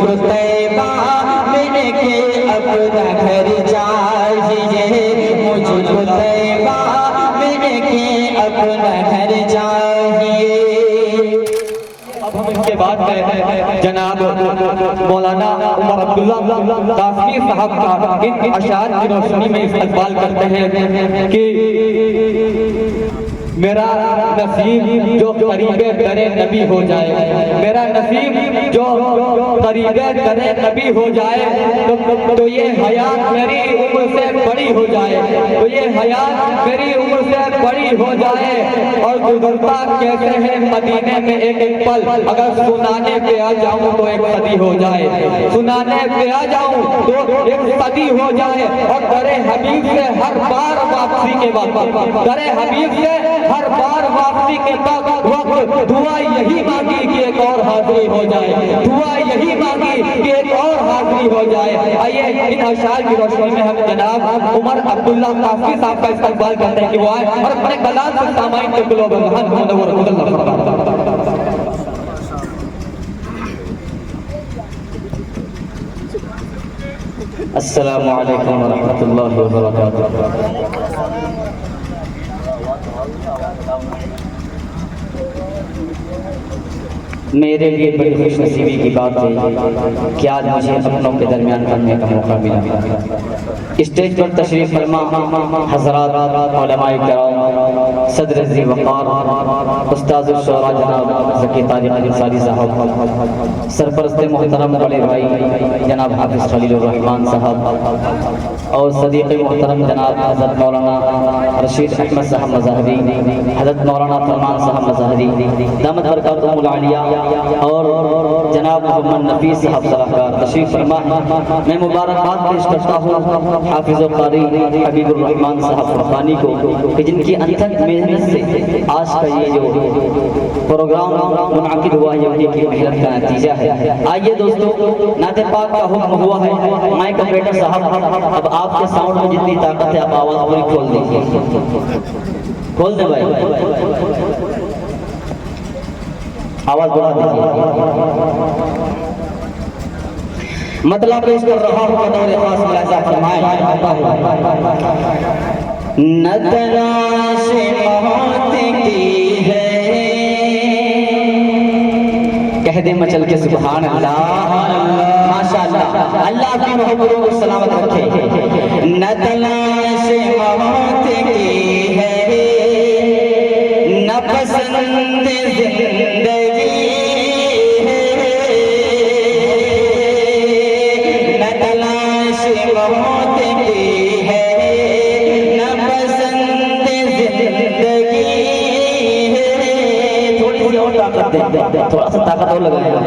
मुझको तैबा में के अपना घर चाहिए, मुझको तैबा में के अपना घर चाहिए। अब हम इसके बाद जनाब मौलाना उमर अब्दुल्ला काफी साहब का इन अशार की रोशनी में इस्तकबाल करते हैं कि मेरा नसीब जो करीबे दरे नबी हो जाए, मेरा नसीब जो करीबे दरे नबी हो जाए, तो ये हयात मेरी उम्र से बड़ी हो जाए, तो ये हयात मेरी उम्र से बड़ी हो जाए। और गुजरता कैसे है मदीने में एक एक पल, अगर सुनाने पे आ जाऊं तो एक सदी हो जाए, सुनाने पे आ जाऊं तो एक सदी हो जाए। और दरे हबीब से हर बार वापसी के बाद, दरे हबीब से हर बार वापसी के वक्त दुआ यही मांगी कि एक और हाजिरी हो जाए, दुआ यही मांगी कि एक और हाजिरी हो जाए। आइए इन अशार की रोशनी में हम जनाब उमर अब्दुल्ला काफी साहब का इस्तकबाल करते हैं कि वो आए और अपने कलाम से सामाइन के कुलोब अस्सलामु अलैकुम वरहमतुल्लाहि वबरकातुहू। मेरे लिए बड़ी खुशनसीबी की बात है कि आज मुझे अपनों के दरमियान करने का मौका मिला। स्टेज पर तशरीफ फरमा हज़रात उलमाए किराम, सदर ज़ी वक़ार उस्ताद शुरा जनाब ज़की तारिक़ अंसारी साहब, सरपरस्त मोहतरम बड़े भाई जनाब हाफिज़ खलीलुर रहमान साहब और सदीक़ मोहतरम जनाब हज़रत मौलाना रशीद अहमद साहब मज़हरी, हज़रत मौलाना फरमान साहब मज़हरी दामत बरकातुहुल आलिया और जनाब मोहम्मद नफीस साहब सलाहकार तशरीफ फरमा। मैं मुबारकबाद पेश करता हूँ हाफिज़ क़ारी हबीबुर रहमान साहब फरहानी को कि जिनकी अनथक मेहनत से आज का ये जो प्रोग्राम मुनाकिद हुआ है उनकी मेहनत का नतीजा है। आइए दोस्तों, नाते पाक का हुक्म हुआ है, माइक ऑपरेटर साहब अब आपके साउंड में जितनी ताकत है आप आवाज़ पूरी खोल दीजिए, खोल दे भाई, आवाज बढ़ा दीजिए। मतलब पेश कर रहा हूँ बतौर खास मुलाजा फरमाएं। न तलाश मौत की है, कह दे मचल के सुभान अल्लाह, माशाअल्लाह, अल्लाह की मोहब्बतों को सलामत रखे। न तलाश मौत की है, न पसंद जिंदगी है, न तलाश मौत की है, न पसंद जिंदगी है। थोड़ी सी और ताकत दे, थोड़ा सा ताकत और लगाएगा।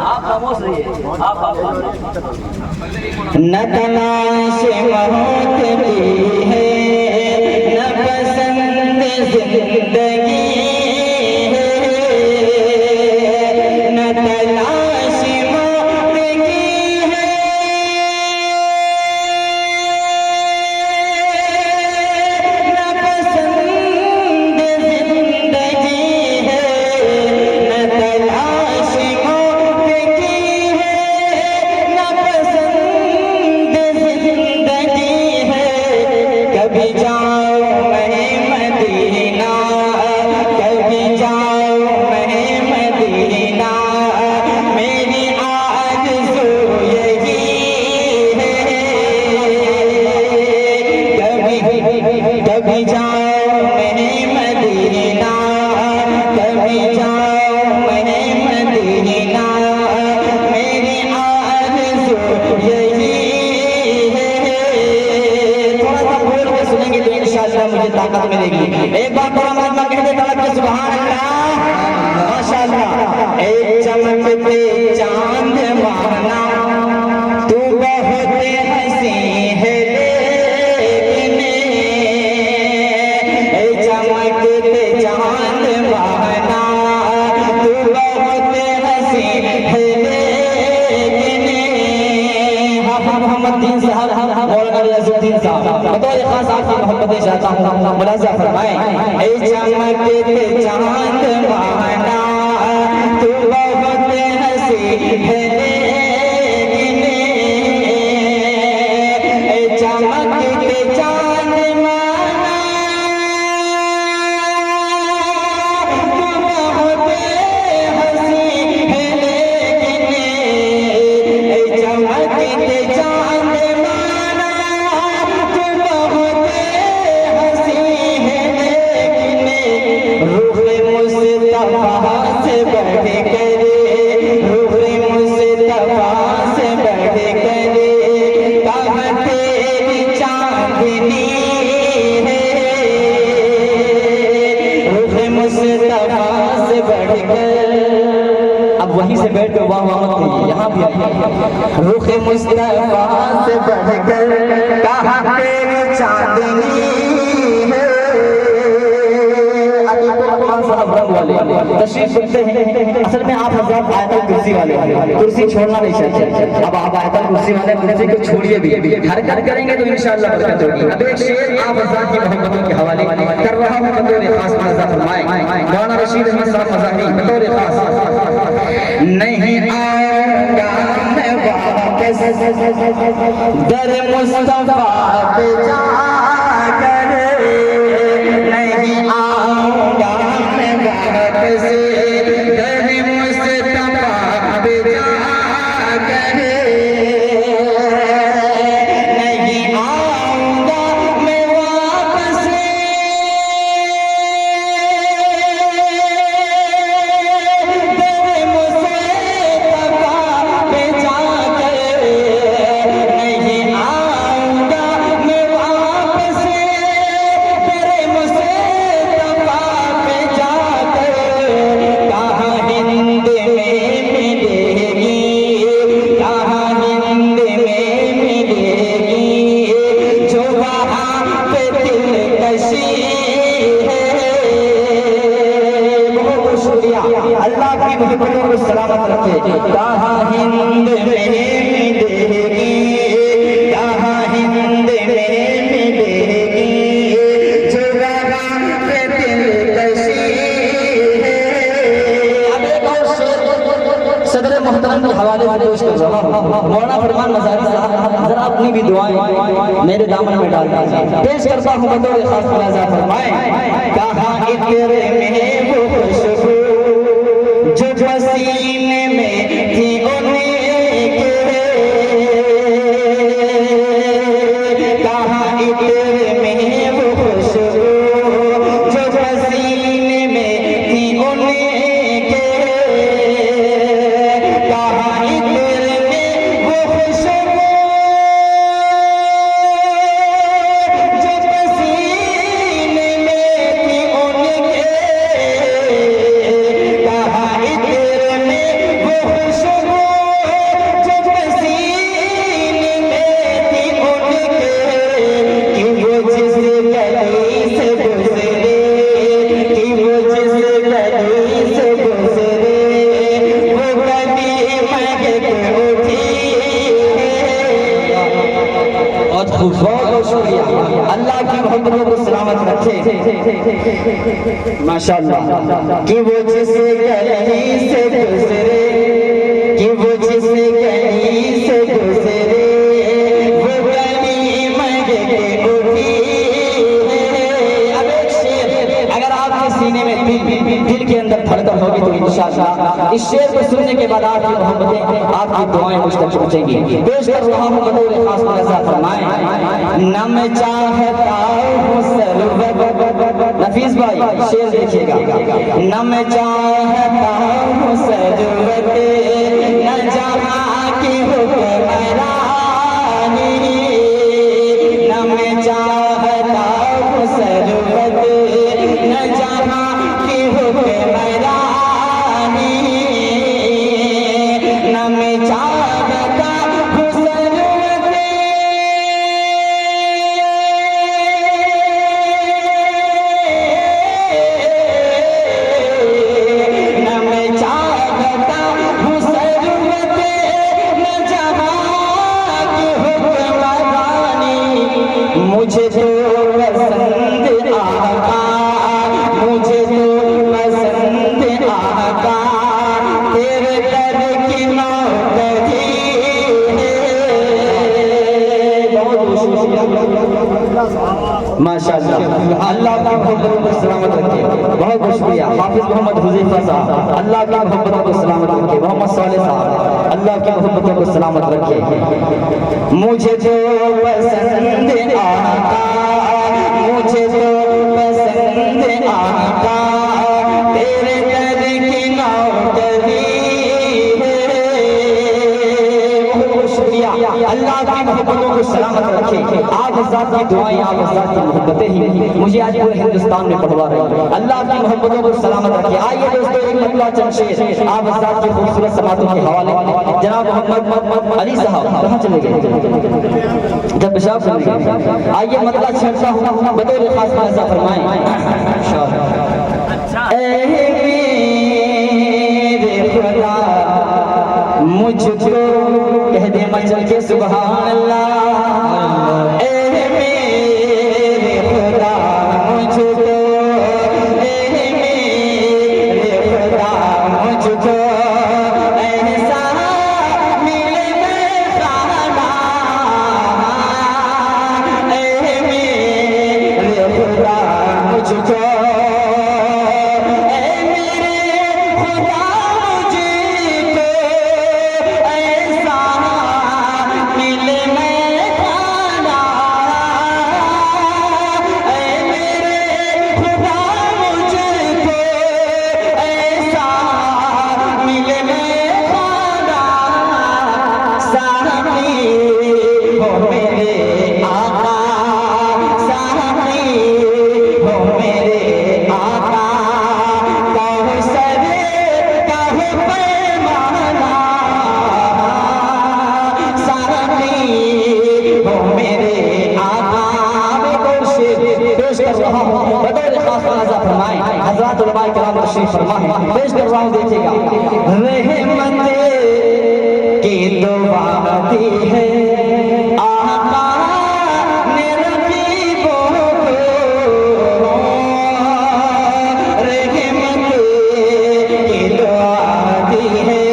आप खामोश रहिए, आप खामोश। न तलाश मौत की है, न पसंद जिंदगी है, न तलाश मौत की है, न पसंद जिंदगी है, न तलाश मौत की है, न पसंद जिंदगी है। कभी जाओ मैं मदीना, कभी जाओ मैं मदीना, मेरी आरज़ू यही है। कभी जाओ मैं मदीना, कभी जाओ मैं मदीना, मेरी आरज़ू यही है। थोड़ा सा बोल के सुनेंगे तो इंशाअल्लाह मुझे ताकत मिलेगी। एक बार बड़ा मजमा कह दे तड़प के सुभान अल्लाह, माशाअल्लाह। एक चमकते चांद माना, तू बहुत हंसी है लेकिन, एक चमकते चांद माना, तू बहुत हंसी है लेकिन। मोहम्मद दीन साहब मौलाना रियाजुद्दीन साहब बतौर खास आपकी मोहब्बत चाहता हूँ, मुलाजा फरमाएं। ए चमकते चांद माना, है लेकिन चमकते चांद माना तुम होते हंसी है लेकिन चमकते चांद माना तुम होते हंसी है लेकिन रूह मुस्तफा से बढ़ कर रूह मुस्तफा से बढ़ कर कहाँ तेरी चांदनी है रूह मुस्तफा से बढ़ कर। अब वहीं से बैठ कर वाह वाह मत कहिए, यहाँ भी आइए। रूह मुस्तफा से बढ़ कर कहाँ तेरी चांदनी है। तशरीफ रखते हैं। असल में आप हज़रात आयतल कुर्सी वाले कुर्सी छोड़ना नहीं चाहते। अब आप आयतल कुर्सी वाले कुर्सी को छोड़िए भी, हरकत करेंगे तो इंशाअल्लाह बरकत होगी। अब एक शेर आप हज़रात की मोहब्बतों के हवाले कर रहा हूँ बतौर खास मुलाज़ा फरमाएं। मौलाना रशीद अहमद साहब मज़ाहरी बतौर खास। नहीं आऊंगा मैं वापस दर मुस्तफा पे जाकर, नहीं आऊंगा मैं वापस दर मुस्तफा पे जाकर, नहीं आऊंगा मैं वापस दर मुस्तफा पे जाकर, नहीं आऊंगा मैं वापस दर मुस्तफा पे जाकर। कहाँ हिंद में मिलेगी, कहाँ हिंद में मिलेगी जो वहाँ पे दिलकशी है। बहुत बहुत शुक्रिया, अल्लाह की मोहब्बतों को सलामत रखे। कहाँ हिंद में मिलेगी, कहाँ हिंद में मिलेगी जो वहाँ पे दिलकशी है। अब एक और शेर सदर मोहतरम के हवाले से पेश कर रहा हूँ। मौलाना फरमान मज़ारी साहब जरा अपनी भी दुआएं मेरे दामन में डाल दीजिए। पेश करता हूँ बतौर खास मुलाज़ा फरमाएं। कहाँ इत्र में वो खुशबू जो पसीने में थी उनके, कहाँ इत्र में वो खुशबू जो पसीने में थी उनके, कहाँ इत्र में वो खुशबू जो पसीने में थी उनके, कहाँ इत्र में वो खुशबू जो पसीने में थी उनके, कि वो जिस गली से गुजरे, कि वो जिस गली से गुजरे वो गली महक उठी है। बहुत खूब, बहुत शुक्रिया, अल्लाह की मोहब्बतों को सलामत रखे माशाअल्लाह। कि वो जिस गली से गुजरे, कि वो जिस गली से गुजरे वो गली महक उठी है। अब एक शेर अगर आपके सीने में दिल के अंदर धड़कन होगी तो इंशाअल्लाह इस शेर को सुनने के बाद आपकी मोहब्बतें आपकी दुआएं मुझ तक पहुंचेंगी। पेश कर रहा हूँ बतौर खास मुलाज़ा फरमाएं। न मैं चाहता हूँ सरवत, नफीस भाई शेर देखिएगा। न मैं चाहता हूँ सरवत न जहाँ की हुक्मरानी, न मैं चाहता हूँ सरवत न जहाँ की हुक्मरानी, न मैं चाहता हूँ सरवत न मैं चाहता हूँ माशाअल्लाह, अल्लाह की मोहब्बत को सलामत रखे। बहुत बहुत शुक्रिया हाफिज मोहम्मद हुज़ैफा साहब, अल्लाह की मोहब्बत को सलामत रखे। मोहम्मद सालेह साहब, अल्लाह की मोहब्बत को सलामत रखे। मुझे जो पसंद आता, मुझे जो पसंद आता, तेरे दर की नौकरी है। बहुत शुक्रिया, अल्लाह की मोहब्बतों को सलामत रखे। आप हज़रात की दुआएं, आप हज़रात की मोहब्बतें ही मुझे आज पूरे हिंदुस्तान में पढ़वा रही हैं। अल्लाह की मोहब्बतों को सलामत रखे। आइए दोस्तों, एक मतला चंद शेर आप हज़रात की खूबसूरत समातों के हवाले। जनाब मोहम्मद अली साहब कहाँ चले गए? जब पेशाब करने गए। आइए मतला छेड़ता हूँ, बतौर खास ऐसा फरमाएं। ऐ मेरे खुदा मुझको कह दे मचल के सुभान अल्लाह। ऐ मेरे खुदा मुझको, ऐ मेरे खुदा मुझको ऐसा मिले खाना। ऐ मेरे खुदा मुझको, हज़रात उलमाए किराम तशरीफ फरमा है, पेश कर रहा हूँ, देखिएगा। रहमत की दुआ दी है आका ने रकीबों को, रहमत की दुआ दी है,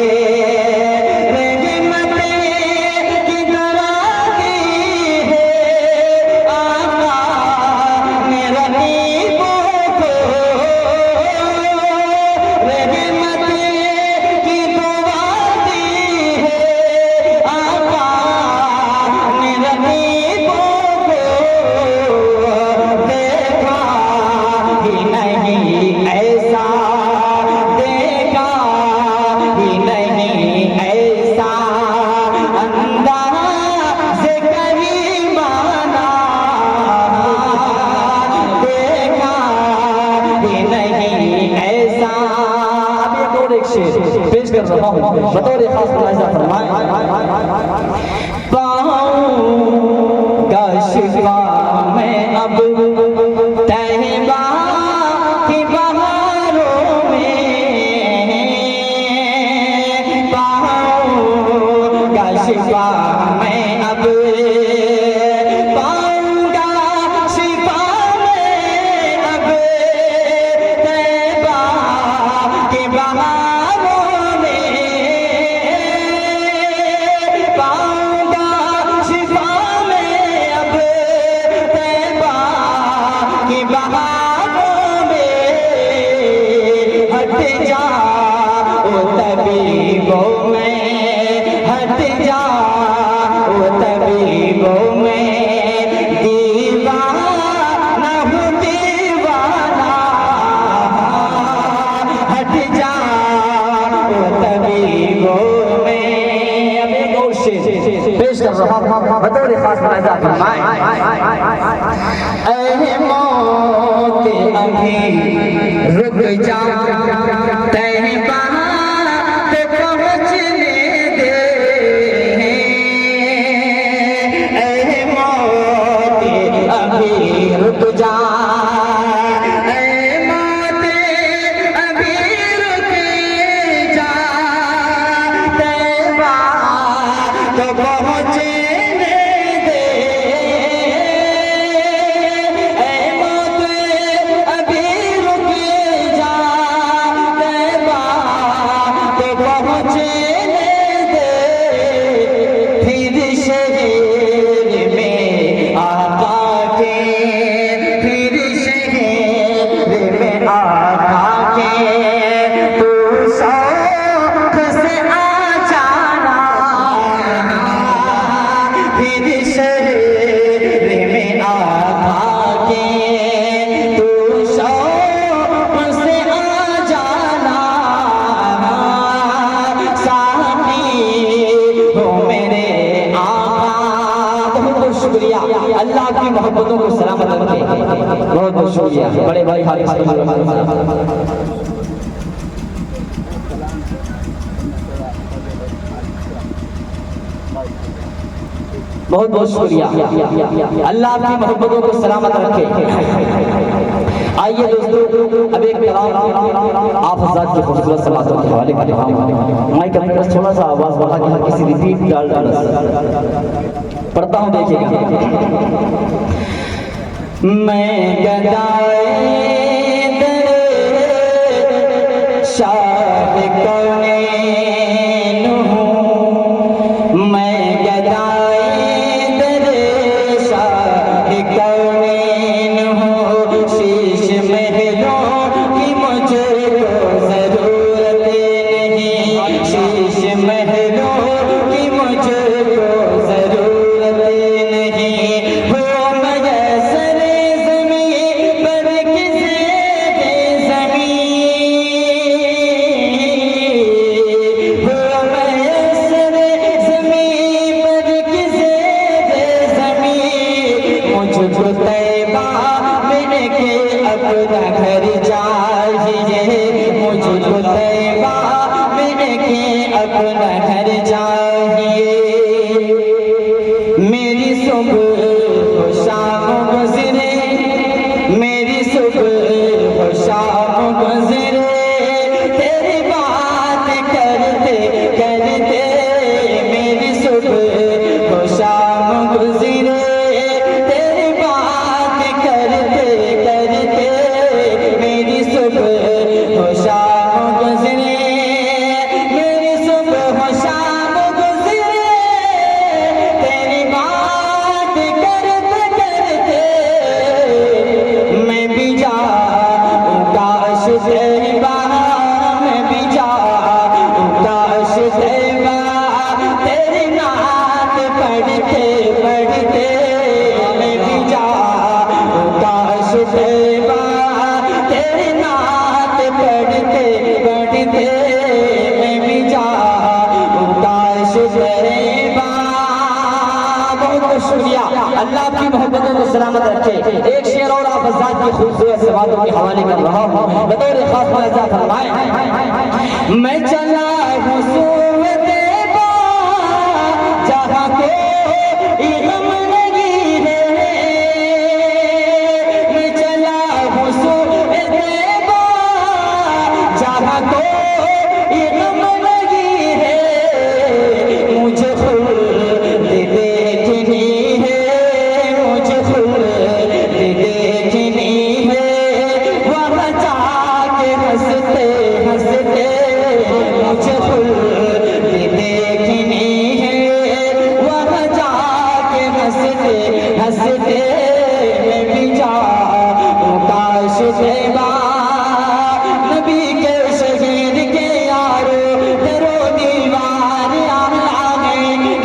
रहमत की दुआ दी है आका ने रकीबों को। पेश कर रहा हूँ, बतौर खास मुलाहिज़ा फरमाएं। पाऊं का शिफा में अब तैबा की बहारों में, पाऊं का शिफा में अब, पाऊंगा शिफा में अब तैबा की बहारों, हट जा ओ तबीबों में, हट जा ओ तबीबों में, दीवाना हूँ दीवाना, हट जा ओ तबीबों में। अब एक और शेर पेश कर रहा हूँ, बतौर खास मुलाहिज़ा फरमाएं। ऐ मौत अभी रुक जा, तैबा पे पहुँचने दे, ऐ मौत अभी रुक जा, ऐ मौत अभी रुक जा, तैबा तो पहुँचने दे, ऐ मौत अभी रुक जा, तैबा आका के तू शौक से आ जाना, फिर शहर में आका के तू शौक से आ जाना, साथी हो मेरे आका। बहुत बहुत शुक्रिया, अल्लाह की मोहब्बतों को सलामत रखे। बहुत बहुत शुक्रिया बड़े भाई हारिस। बहुत बहुत शुक्रिया, अल्लाह आपकी मोहब्बतों को सलामत रखे। आइए दोस्तों, अब एक कलाम आप हज़रात की खूबसूरत समातों के हवाले कर रहा हूँ। माइक अपने पास थोड़ा सा आवाज़ बढ़ा के हर किसी रिपीट डाल पढ़ता हूँ, देखिएगा। मैं गदाए दर शाह कौनैन हूँ, मैं गदाए दर शाह कौनैन हूँ, शीश महलों की मुझको ज़रूरत नहीं, शीश महलों की मुझको ज़रूरत नहीं, हो मयसर ज़मीं पर किसे दे ज़मीं, हो मयसर ज़मीं पर किसे दे ज़मीं, मुझको तैबा में के अपना घर चाहिए, मुझको तैबा में के अपना घर चाहिए। मेरी सुबह हो शाम गुजरे, मेरी सुबह हो शाम गुजरे, तेरी बात करते करते, मेरी सुबह हो शाम गुजरे, तेरी बात करते करते, मेरी सुबह हो शाम गुजरे, मेरी सुबह हो शाम गुजरे, तेरी बात करते करते, मैं भी जाऊं काश तैबा, मैं भी जाऊं काश तैबा, तेरी नात पढ़ते पढ़ते, मैं भी जाऊं काश तैबा, तेरी नात पढ़ते पढ़ते, मैं भी जाऊं काश तैबा। बहुत बहुत शुक्रिया, अल्लाह आपकी मोहब्बतों को सलामत रखे। एक शेर और आप हज़रात की खूबसूरत सवालों के हवाले कर रहा हूँ, बतौर खास मुआज़ा फरमाएं। मैं चला हूँ सूए तैबा, जहाँ कोई गम नहीं है, मैं चला हूँ सूए तैबा, जहाँ कोई गम नहीं है, मुझे खुद देखनी है, मुझे खुद देखनी है, वहाँ जाके हंसते हंसते, मुझे खुद देखनी है, वहाँ जाके हंसते हंसते, मैं भी जाऊं काश तैबा। नबी के शहीद के यारो दरो दीवार आला है,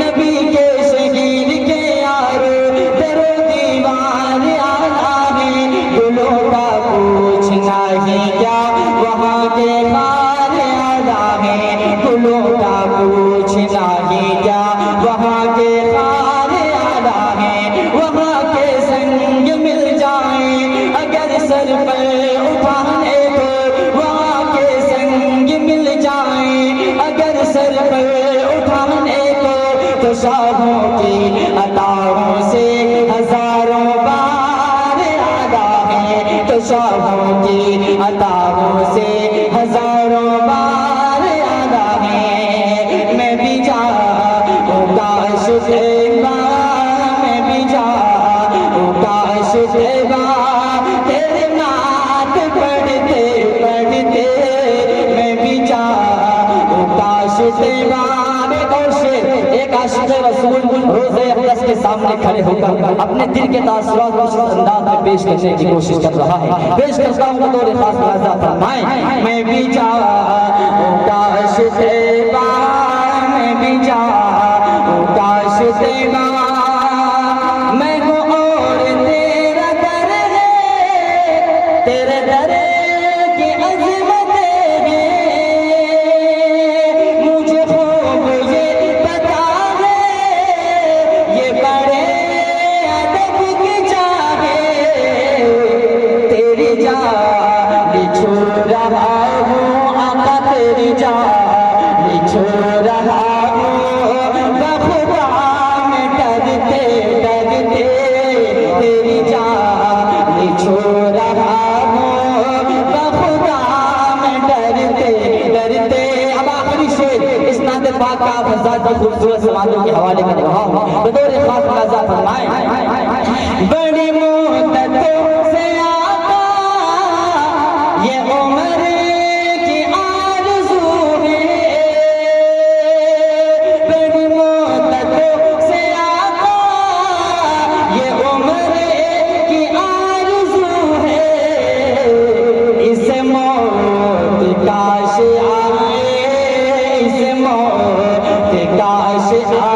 नबी के शहीद के यारो दरो दीवार आला है, गुलों का पूछना ही क्या वहाँ के खार आला है, गुलों का पूछना ही क्या वहाँ के खार आला है, वहाँ के संग मिल जाए अगर सर पर उठाने को, वहाँ के संग मिल जाए अगर सर पर उठाने को, तो शाहों की अताओं से हजारों बार आला है, तो शाहों की अताओं से हजारों बार आला है। मैं भी जाऊं काश तैबा, मैं भी जाऊं काश तैबा, तेरे नात पढ़ते पढ़ते, मैं भी जाऊं काश तैबा। एक और शेर, एक आशिक रसूल रोज़े अक़दस के सामने खड़े होकर अपने दिल के तासुरात को इस अंदाज में पेश करने की कोशिश कर रहा है। पेश करता हूँ बतौर खास मुलाज़ा फरमाएं। मैं भी जाऊं काश तैबा, मैं भी जाऊं काश तैबा, मैं हूँ और तेरा दर है, तेरे दर की अज़मत है, मुझे खूब ये पता है, ये बड़े अदब की चाहे, तेरी जान छोड़ रहा हूँ आका, तेरी जान छोड़ रहा हूँ, बखुदा में डरते डरते, तेरी जान छोड़ रहा हूँ, बखुदा में डरते डरते। अब आखिरी शेर इस नात पाक का फज़ाइल और खूबसूरत समातों के हवाले कर रहा हूँ। बतौर खास मुलाज़ा फरमाएं। बड़ी मुद्दतों से आका ये उम्र की आरज़ू है, बड़ी मुद्दतों से आका ये उम्र की आरज़ू है, इस मौत काश आए, इस मौत काश आए।